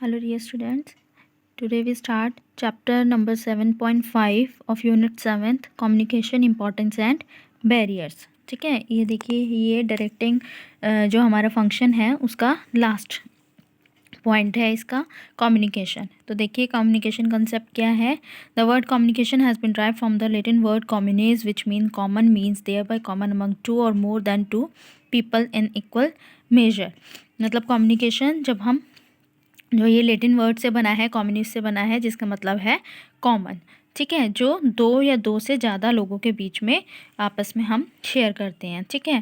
Hello dear students. Today we start chapter number 7.5 of unit 7th communication importance and barriers. ठीक है, ये देखिए ये डायरेक्टिंग जो हमारा फंक्शन है उसका लास्ट पॉइंट है इसका कम्युनिकेशन। तो देखिए कम्युनिकेशन कंसेप्ट क्या है। The word communication has been drive from the Latin word communis which mean common means there by common among two और more than two people in equal measure. मतलब communication जब हम जो ये लैटिन वर्ड से बना है कम्युनिस्ट से बना है जिसका मतलब है कॉमन। ठीक है, जो दो या दो से ज़्यादा लोगों के बीच में आपस में हम शेयर करते हैं। ठीक है,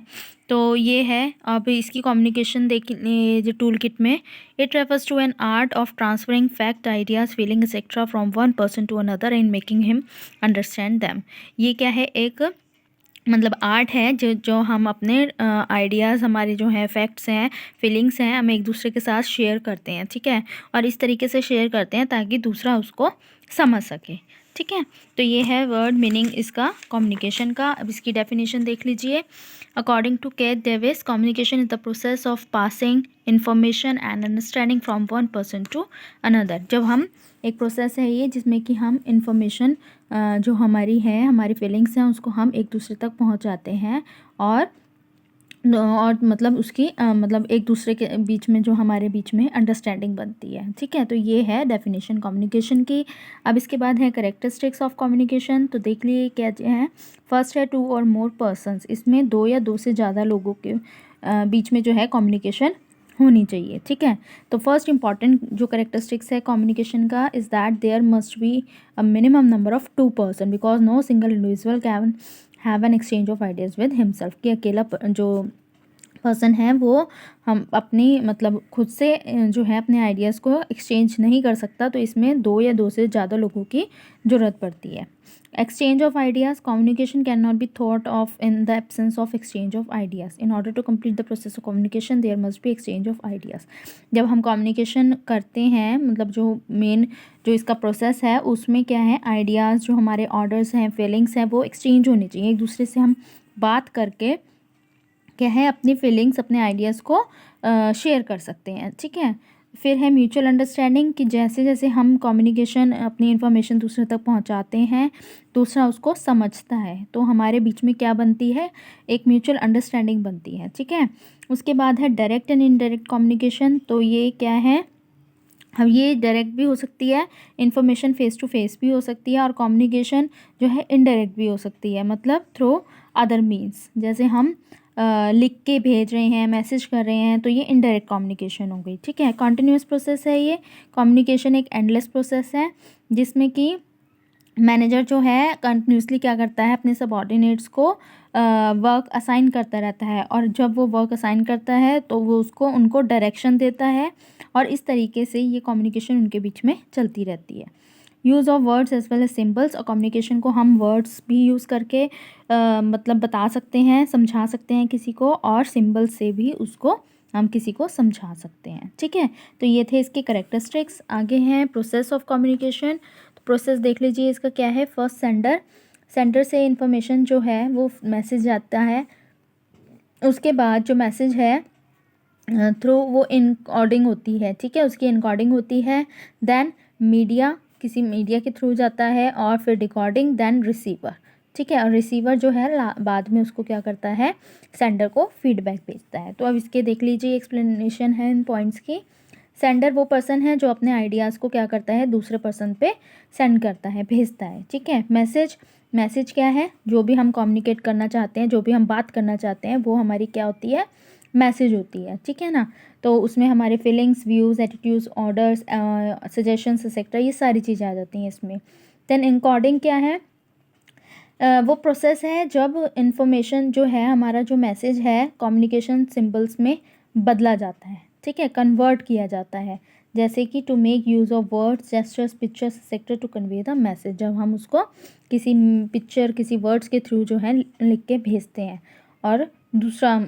तो ये है। अब इसकी कम्युनिकेशन देख जो टूल किट में it refers to an art of transferring fact ideas feeling etcetera from one person to another and making him understand them. ये क्या है, एक मतलब आर्ट है जो हम अपने आइडियाज़ हमारे जो हैं फैक्ट्स हैं फीलिंग्स हैं हम एक दूसरे के साथ शेयर करते हैं। ठीक है, और इस तरीके से शेयर करते हैं ताकि दूसरा उसको समझ सके। ठीक है, तो ये है वर्ड मीनिंग इसका कम्युनिकेशन का। अब इसकी डेफिनेशन देख लीजिए। According to Kate Davis, communication is the process of passing information and understanding from one person to another. जब हम एक प्रोसेस है ये जिसमें कि हम इंफॉर्मेशन जो हमारी है हमारी फीलिंग्स हैं उसको हम एक दूसरे तक पहुंचाते हैं और मतलब उसकी मतलब एक दूसरे के बीच में जो हमारे बीच में अंडरस्टैंडिंग बनती है। ठीक है, तो ये है डेफिनेशन कम्युनिकेशन की। अब इसके बाद है कैरेक्टरिस्टिक्स ऑफ कम्युनिकेशन। तो देख लिए क्या है। फर्स्ट है टू और मोर पर्सन्स। इसमें दो या दो से ज़्यादा लोगों के बीच में जो है कम्युनिकेशन होनी चाहिए। ठीक है, तो फर्स्ट इंपॉर्टेंट जो करेक्टरिस्टिक्स है कम्युनिकेशन का is that there must be a minimum number of two person because no single individual can have an exchange of ideas with himself. कि अकेला जो पर्सन है वो हम अपनी मतलब खुद से जो है अपने आइडियाज़ को एक्सचेंज नहीं कर सकता। तो इसमें दो या दो से ज़्यादा लोगों की ज़रूरत पड़ती है। Exchange of ideas. Communication cannot be thought of in the absence of exchange of ideas. In order to complete the process of communication, there must be exchange of ideas. जब हम communication करते हैं मतलब जो मेन जो इसका process है उसमें क्या है, आइडियाज़ जो हमारे ऑर्डर्स हैं फीलिंग्स हैं वो एक्सचेंज होनी चाहिए। एक दूसरे से हम बात करके क्या है अपनी फीलिंग्स अपने आइडियाज़ को शेयर कर सकते हैं। ठीक है, फिर है म्यूचुअल अंडरस्टैंडिंग कि जैसे जैसे हम कम्युनिकेशन अपनी इन्फॉर्मेशन दूसरे तक पहुंचाते हैं दूसरा उसको समझता है तो हमारे बीच में क्या बनती है, एक म्यूचुअल अंडरस्टैंडिंग बनती है। ठीक है, उसके बाद है डायरेक्ट एंड इनडायरेक्ट कम्युनिकेशन। तो ये क्या है, अब ये डायरेक्ट भी हो सकती है इन्फॉर्मेशन फेस टू फेस भी हो सकती है और कम्युनिकेशन जो है इनडायरेक्ट भी हो सकती है मतलब थ्रू अदर मीन्स। जैसे हम लिख के भेज रहे हैं मैसेज कर रहे हैं तो ये इनडायरेक्ट कम्युनिकेशन हो गई। ठीक है, कंटिन्यूस प्रोसेस है ये। कम्युनिकेशन एक एंडलेस प्रोसेस है जिसमें कि मैनेजर जो है कंटिन्यूसली क्या करता है अपने सबऑर्डिनेट्स को वर्क असाइन करता रहता है और जब वो वर्क असाइन करता है तो वो उसको उनको डायरेक्शन देता है और इस तरीके से ये कम्युनिकेशन उनके बीच में चलती रहती है। Use of words as well as symbols. और कम्युनिकेशन को हम वर्ड्स भी यूज़ करके मतलब बता सकते हैं समझा सकते हैं किसी को और सिम्बल्स से भी उसको हम किसी को समझा सकते हैं। ठीक है, तो ये थे इसके करेक्टरिस्टिक्स। आगे हैं प्रोसेस ऑफ कम्युनिकेशन। तो प्रोसेस देख लीजिए इसका क्या है। फर्स्ट सेंडर से इन्फॉर्मेशन जो है वो मैसेज जाता है। उसके बाद जो मैसेज है थ्रू वो इनकोडिंग होती है। ठीक है, उसकी इनकोडिंग होती है। देन मीडिया किसी मीडिया के थ्रू जाता है और फिर डिकोडिंग देन रिसीवर। ठीक है, और रिसीवर जो है बाद में उसको क्या करता है सेंडर को फीडबैक भेजता है। तो अब इसके देख लीजिए एक्सप्लेनेशन है इन पॉइंट्स की। सेंडर वो पर्सन है जो अपने आइडियाज़ को क्या करता है दूसरे पर्सन पे सेंड करता है भेजता है। ठीक है, मैसेज क्या है, जो भी हम कम्युनिकेट करना चाहते हैं जो भी हम बात करना चाहते हैं वो हमारी क्या होती है मैसेज होती है। ठीक है ना, तो उसमें हमारे feelings views attitudes orders suggestions etcetera ये सारी चीज़ें आ जाती हैं इसमें। देन इनकोडिंग क्या है, वो प्रोसेस है जब इन्फॉर्मेशन जो है हमारा जो मैसेज है कम्युनिकेशन सिंबल्स में बदला जाता है। ठीक है, कन्वर्ट किया जाता है जैसे कि to make use of words gestures pictures etcetera to convey the message. जब हम उसको किसी पिक्चर किसी वर्ड्स के थ्रू जो है लिख के भेजते हैं और दूसरा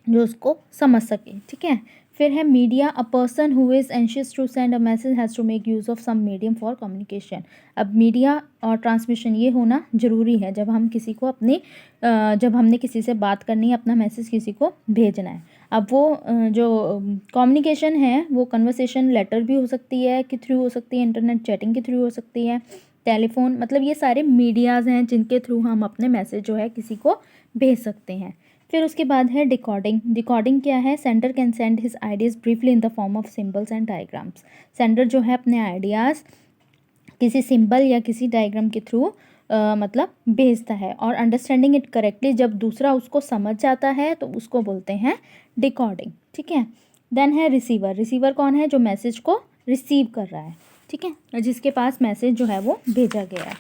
जो उसको समझ सके। ठीक है, फिर है media. A person who is anxious to send a message has to make use of some medium for communication. अब मीडिया और ट्रांसमिशन ये होना ज़रूरी है जब हमने किसी से बात करनी है अपना मैसेज किसी को भेजना है। अब वो जो कम्युनिकेशन है वो कन्वर्सेशन लेटर भी हो सकती है के थ्रू हो सकती है, इंटरनेट चैटिंग के थ्रू हो सकती है, टेलीफोन, मतलब ये सारे मीडियाज़ हैं जिनके थ्रू हम अपने मैसेज जो है किसी को भेज सकते हैं। फिर उसके बाद है डिकोडिंग। डिकोडिंग क्या है? Sender can send his ideas briefly in the form of symbols and diagrams. Sender जो है अपने आइडियाज़ किसी सिंबल या किसी डायग्राम के थ्रू मतलब भेजता है। और अंडरस्टैंडिंग इट करेक्टली, जब दूसरा उसको समझ जाता है तो उसको बोलते हैं डिकोडिंग। ठीक है। देन है रिसीवर। रिसीवर कौन है? जो मैसेज को रिसीव कर रहा है, ठीक है, जिसके पास मैसेज जो है वो भेजा गया है।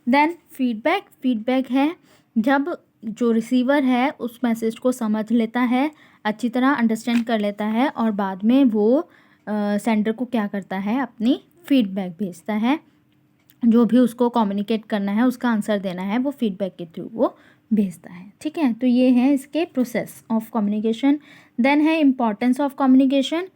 Then feedback. फीडबैक है जब जो रिसीवर है उस मैसेज को समझ लेता है, अच्छी तरह अंडरस्टैंड कर लेता है और बाद में वो सेंडर को क्या करता है? अपनी फीडबैक भेजता है। जो भी उसको कम्युनिकेट करना है, उसका आंसर देना है, वो फीडबैक के थ्रू वो भेजता है। ठीक है। तो ये है इसके प्रोसेस ऑफ कम्युनिकेशन। देन है इम्पॉर्टेंस ऑफ कम्युनिकेशन।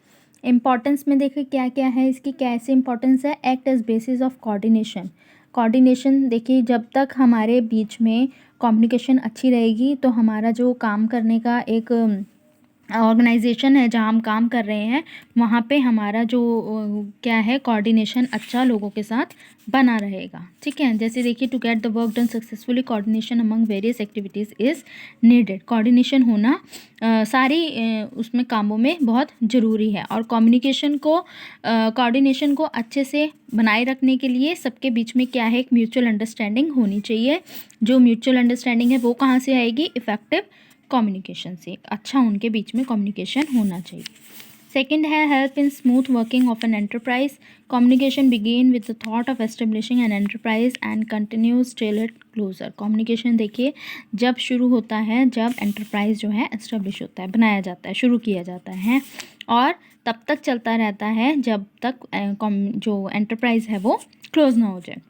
इम्पॉर्टेंस में देखिए क्या क्या है इसकी, कैसे इम्पॉर्टेंस है? Act as basis of coordination. Coordination देखिए, जब तक हमारे बीच में कम्युनिकेशन अच्छी रहेगी तो हमारा जो काम करने का एक ऑर्गेनाइजेशन है जहाँ हम काम कर रहे हैं, वहाँ पे हमारा जो क्या है कोऑर्डिनेशन अच्छा लोगों के साथ बना रहेगा। ठीक है। जैसे देखिए, to get the work done successfully coordination among various activities is needed. Coordination होना सारी उसमें कामों में बहुत ज़रूरी है। और कम्युनिकेशन को कोऑर्डिनेशन को अच्छे से बनाए रखने के लिए सबके बीच में क्या है? एक म्यूचुअल अंडरस्टैंडिंग होनी चाहिए। जो म्यूचुअल अंडरस्टैंडिंग है वो कहाँ से आएगी? इफेक्टिव कम्युनिकेशन से। अच्छा उनके बीच में कम्युनिकेशन होना चाहिए। सेकंड है help in smooth working of an enterprise. Communication begin with the thought of establishing an enterprise and continues till it closure. Communication देखिए जब शुरू होता है, जब एंटरप्राइज जो है एस्टेब्लिश होता है, बनाया जाता है, शुरू किया जाता है, और तब तक चलता रहता है जब तक जो एंटरप्राइज है वो क्लोज ना हो जाए।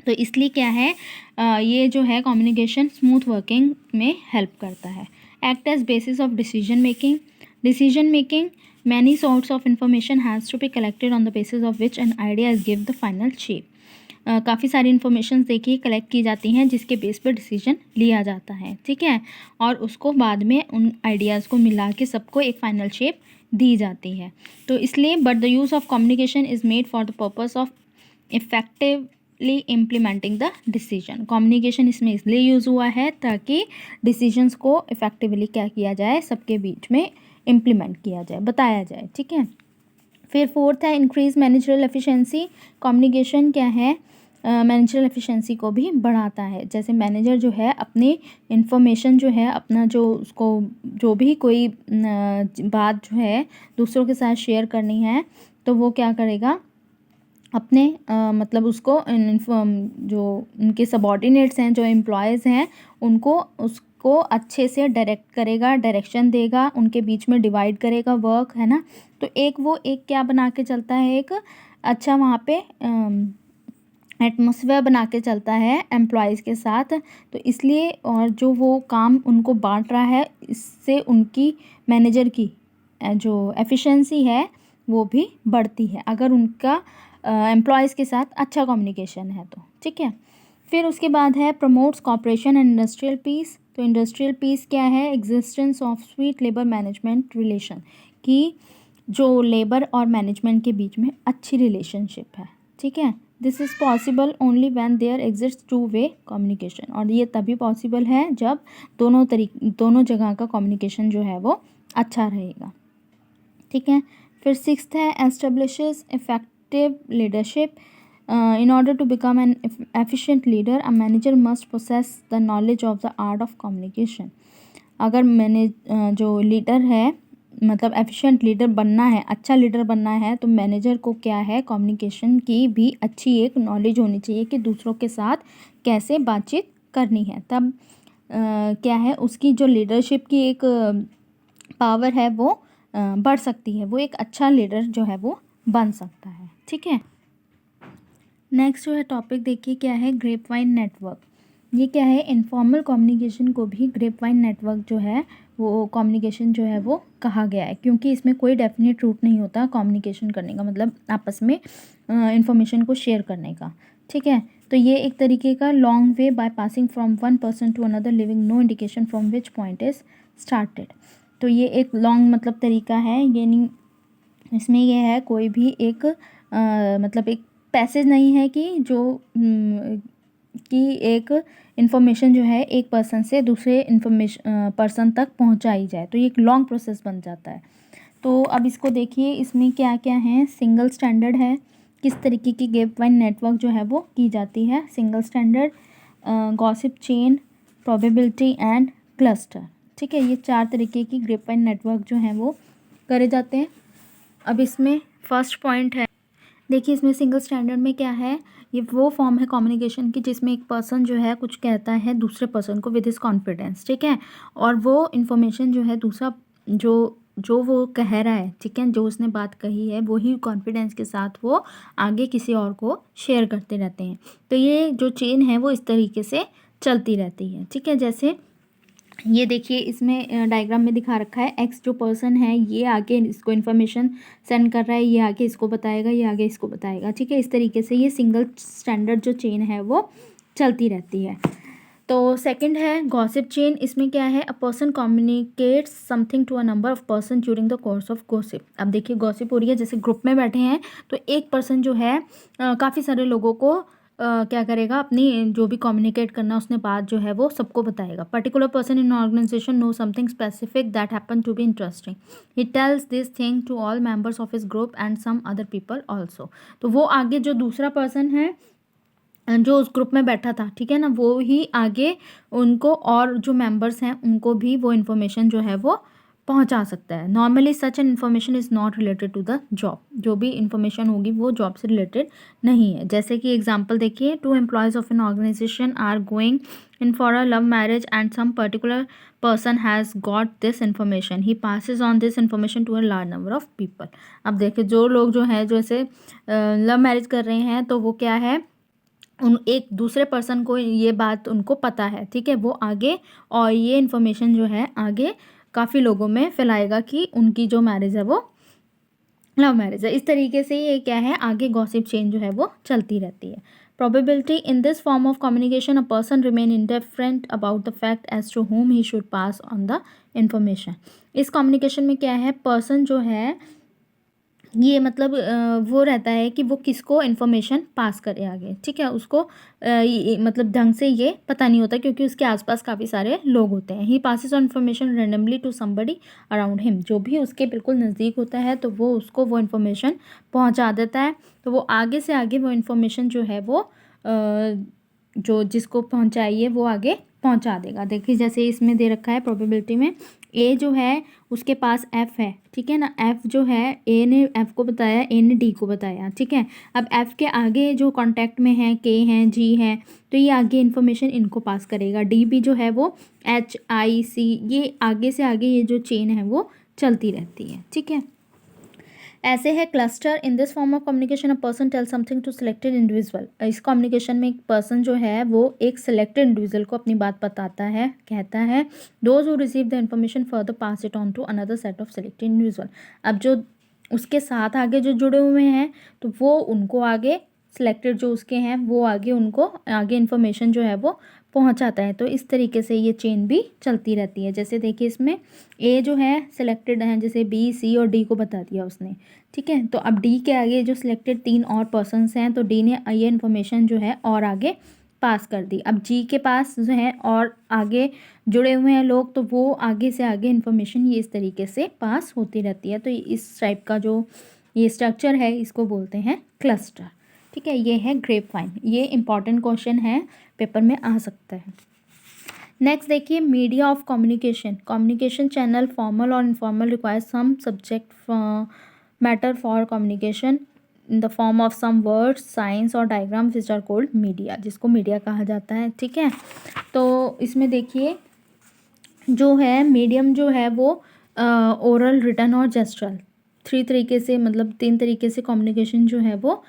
तो इसलिए क्या है, ये जो है कम्युनिकेशन स्मूथ वर्किंग में हेल्प करता है। Act as basis of decision making. Decision making many source of information has to be collected on the basis of which an idea is give the final shape. काफ़ी सारी information देखिए collect की जाती हैं जिसके base पर decision लिया जाता है। ठीक है। और उसको बाद में उन आइडियाज़ को मिला के सबको एक फाइनल शेप दी जाती है। तो इसलिए but the use of communication is made for the purpose of effectively implementing the decision. Communication इसमें इसलिए यूज़ हुआ है ताकि डिसीजंस को इफेक्टिवली क्या किया जाए? सबके बीच में इम्प्लीमेंट किया जाए, बताया जाए। ठीक है। फिर फोर्थ है इंक्रीज मैनेजरल एफिशिएंसी। कम्युनिकेशन क्या है? मैनेजरल एफिशिएंसी को भी बढ़ाता है। जैसे मैनेजर जो है अपनी इंफॉर्मेशन जो है, अपना जो उसको जो भी कोई बात जो है दूसरों के साथ शेयर करनी है तो वो क्या करेगा? अपने मतलब उसको जो उनके सबॉर्डिनेट्स हैं, जो एम्प्लॉयज़ हैं, उनको उसको अच्छे से डायरेक्ट करेगा, डायरेक्शन देगा, उनके बीच में डिवाइड करेगा वर्क, है ना। तो एक वो एक क्या बना के चलता है? एक अच्छा वहाँ पे एटमॉस्फेयर बना के चलता है एम्प्लॉयज़ के साथ। तो इसलिए और जो वो काम उनको बांट रहा है, इससे उनकी मैनेजर की जो एफिशिएंसी है वो भी बढ़ती है, अगर उनका एम्प्लॉयज़ के साथ अच्छा कम्युनिकेशन है तो। ठीक है। फिर उसके बाद है promotes cooperation and industrial peace. तो इंडस्ट्रियल पीस क्या है? Existence of sweet labour management relation, कि जो लेबर और मैनेजमेंट के बीच में अच्छी रिलेशनशिप है। ठीक है। This is possible only when there exist two way communication. और ये तभी पॉसिबल है जब दोनों जगह का कम्युनिकेशन जो है वो अच्छा रहेगा। ठीक है। फिर सिक्स्थ है establishes effective leadership. In order to become an efficient leader, a manager must possess the knowledge of the art of communication. अगर जो लीडर है, मतलब एफिशिएंट लीडर बनना है, अच्छा लीडर बनना है, तो मैनेजर को क्या है? कम्युनिकेशन की भी अच्छी एक नॉलेज होनी चाहिए कि दूसरों के साथ कैसे बातचीत करनी है। तब क्या है, उसकी जो लीडरशिप की एक पावर है वो बढ़ सकती है, वो एक अच्छा लीडर जो है वो बन सकता है। ठीक है। नेक्स्ट जो है टॉपिक देखिए क्या है? Grep wine network. ये क्या है? इनफॉर्मल कम्युनिकेशन को भी ग्रेप वाइन नेटवर्क जो है वो कम्युनिकेशन जो है वो कहा गया है, क्योंकि इसमें कोई डेफिनेट रूट नहीं होता कम्युनिकेशन करने का, मतलब आपस में इंफॉर्मेशन को शेयर करने का। ठीक है। तो ये एक तरीके का long way by passing from one person to another leaving no indication from which point is started. तो ये एक लॉन्ग मतलब तरीका है, ये नहीं, इसमें ये है कोई भी एक मतलब एक पैसेज नहीं है कि जो कि एक इन्फॉर्मेशन जो है एक पर्सन से दूसरे पर्सन तक पहुंचाई जाए, तो ये एक लॉन्ग प्रोसेस बन जाता है। तो अब इसको देखिए, इसमें क्या क्या है। सिंगल स्टैंडर्ड है, किस तरीके की गेप वाइन नेटवर्क जो है वो की जाती है। Single standard, gossip chain, probability and cluster, ठीक है। ये 4 तरीके की ग्रेप वाइन नेटवर्क जो हैं वो करे जाते हैं। अब इसमें फर्स्ट पॉइंट है, देखिए इसमें सिंगल स्टैंडर्ड में क्या है, ये वो फॉर्म है कम्युनिकेशन की जिसमें एक पर्सन जो है कुछ कहता है दूसरे पर्सन को विद हिज कॉन्फिडेंस, ठीक है, और वो इन्फॉर्मेशन जो है दूसरा जो वो कह रहा है, ठीक है, जो उसने बात कही है वही कॉन्फिडेंस के साथ वो आगे किसी और को शेयर करते रहते हैं। तो ये जो चेन है वो इस तरीके से चलती रहती है, ठीक है। जैसे ये देखिए इसमें डायग्राम में दिखा रखा है, एक्स जो पर्सन है ये आगे इसको इन्फॉर्मेशन सेंड कर रहा है, ये आगे इसको बताएगा, ये आगे इसको बताएगा, ठीक है। इस तरीके से ये सिंगल स्टैंडर्ड जो चेन है वो चलती रहती है। तो सेकंड है गॉसिप चेन। इसमें क्या है, a person communicates something to a number of person during the course of gossip. अब देखिए गॉसिप हो रही है, जैसे ग्रुप में बैठे हैं तो एक पर्सन जो है काफ़ी सारे लोगों को क्या करेगा, अपनी जो भी कम्युनिकेट करना उसने बात जो है वो सबको बताएगा। Particular person in organisation know something specific that happen to be interesting, he tells this thing to all members of his group and some other people also. तो वो आगे जो दूसरा पर्सन है जो उस ग्रुप में बैठा था, ठीक है ना, वो ही आगे उनको और जो मेंबर्स हैं उनको भी वो इन्फॉर्मेशन जो है वो पहुंचा सकता है। Normally such an information is not related to the job, जो भी इन्फॉर्मेशन होगी वो जॉब से रिलेटेड नहीं है। जैसे कि एग्जांपल देखिए, 2 employees of an organisation are going in for a love marriage and some particular person has got this information, he passes on this information to a large number of people. अब देखिए जो लोग जो हैं जो ऐसे love marriage कर रहे हैं तो वो क्या है, उन एक दूसरे पर्सन को ये बात उनको पता है, ठीक है, वो आगे और ये इन्फॉर्मेशन जो है आगे काफ़ी लोगों में फैलाएगा कि उनकी जो मैरिज है वो लव मैरिज है। इस तरीके से ये क्या है, आगे गॉसिप चेन जो है वो चलती रहती है। Probability, in this form of communication a person remain indifferent about the fact as to whom he should pass on the information. इस कम्युनिकेशन में क्या है, पर्सन जो है ये मतलब वो रहता है कि वो किसको इन्फॉर्मेशन पास करे आगे, ठीक है, उसको मतलब ढंग से ये पता नहीं होता क्योंकि उसके आसपास काफ़ी सारे लोग होते हैं। He passes on information randomly to somebody around him, जो भी उसके बिल्कुल नज़दीक होता है तो वो उसको वो इन्फॉर्मेशन पहुंचा देता है। तो वो आगे से आगे वो इन्फॉर्मेशन जो है वो जो जिसको पहुंचाइए वो आगे पहुंचा देगा। देखिए जैसे इसमें दे रखा है प्रोबेबिलिटी में, ए जो है उसके पास एफ़ है, ठीक है ना, एफ़ जो है ए ने एफ़ को बताया, ए ने डी को बताया, ठीक है। अब एफ़ के आगे जो कांटेक्ट में है के हैं, जी हैं, तो ये आगे इन्फॉर्मेशन इनको पास करेगा। डी भी जो है वो एच आई सी, ये आगे से आगे ये जो चेन है वो चलती रहती है, ठीक है। ऐसे है cluster, in this form of communication a person tell something to selected individual. इस कम्युनिकेशन में एक पर्सन जो है वो एक सिलेक्टेड इंडिविजुअल को अपनी बात बताता है, कहता है। Those who receive the information further pass it on to another set of selected individual. अब जो उसके साथ आगे जो जुड़े हुए हैं तो वो उनको आगे सिलेक्टेड जो उसके हैं वो आगे उनको आगे इन्फॉर्मेशन जो है वो पहुंचाता है। तो इस तरीके से ये चेन भी चलती रहती है। जैसे देखिए इसमें ए जो है सिलेक्टेड है, जैसे बी सी और डी को बता दिया उसने, ठीक है। तो अब डी के आगे जो सिलेक्टेड 3 और पर्सन्स हैं तो डी ने ये इन्फॉर्मेशन जो है और आगे पास कर दी। अब जी के पास जो है और आगे जुड़े हुए हैं लोग तो वो आगे से आगे इन्फॉर्मेशन ये इस तरीके से पास होती रहती है। तो इस टाइप का जो ये स्ट्रक्चर है इसको बोलते हैं क्लस्टर, ठीक है। ये है ग्रेप वाइन, ये इंपॉर्टेंट क्वेश्चन है, पेपर में आ सकता है। नेक्स्ट देखिए media of communication. Communication channel formal और informal requires some subject matter for communication in the form of some words, signs और diagrams which are called media, जिसको मीडिया कहा जाता है, ठीक है। तो इसमें देखिए जो है मीडियम जो है वो ओरल, रिटन और जेस्चरल 3 तरीके से, मतलब 3 तरीके से कम्युनिकेशन जो है वो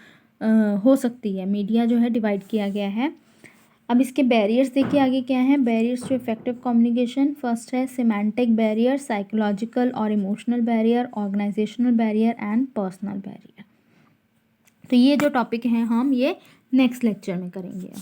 हो सकती है। मीडिया जो है डिवाइड किया गया है। अब इसके बैरियर्स देखिए आगे क्या है, barriers to effective communication. First है सिमेंटिक बैरियर, साइकोलॉजिकल और emotional barrier, organisational barrier and personal barrier. तो ये जो टॉपिक हैं हम ये नेक्स्ट लेक्चर में करेंगे।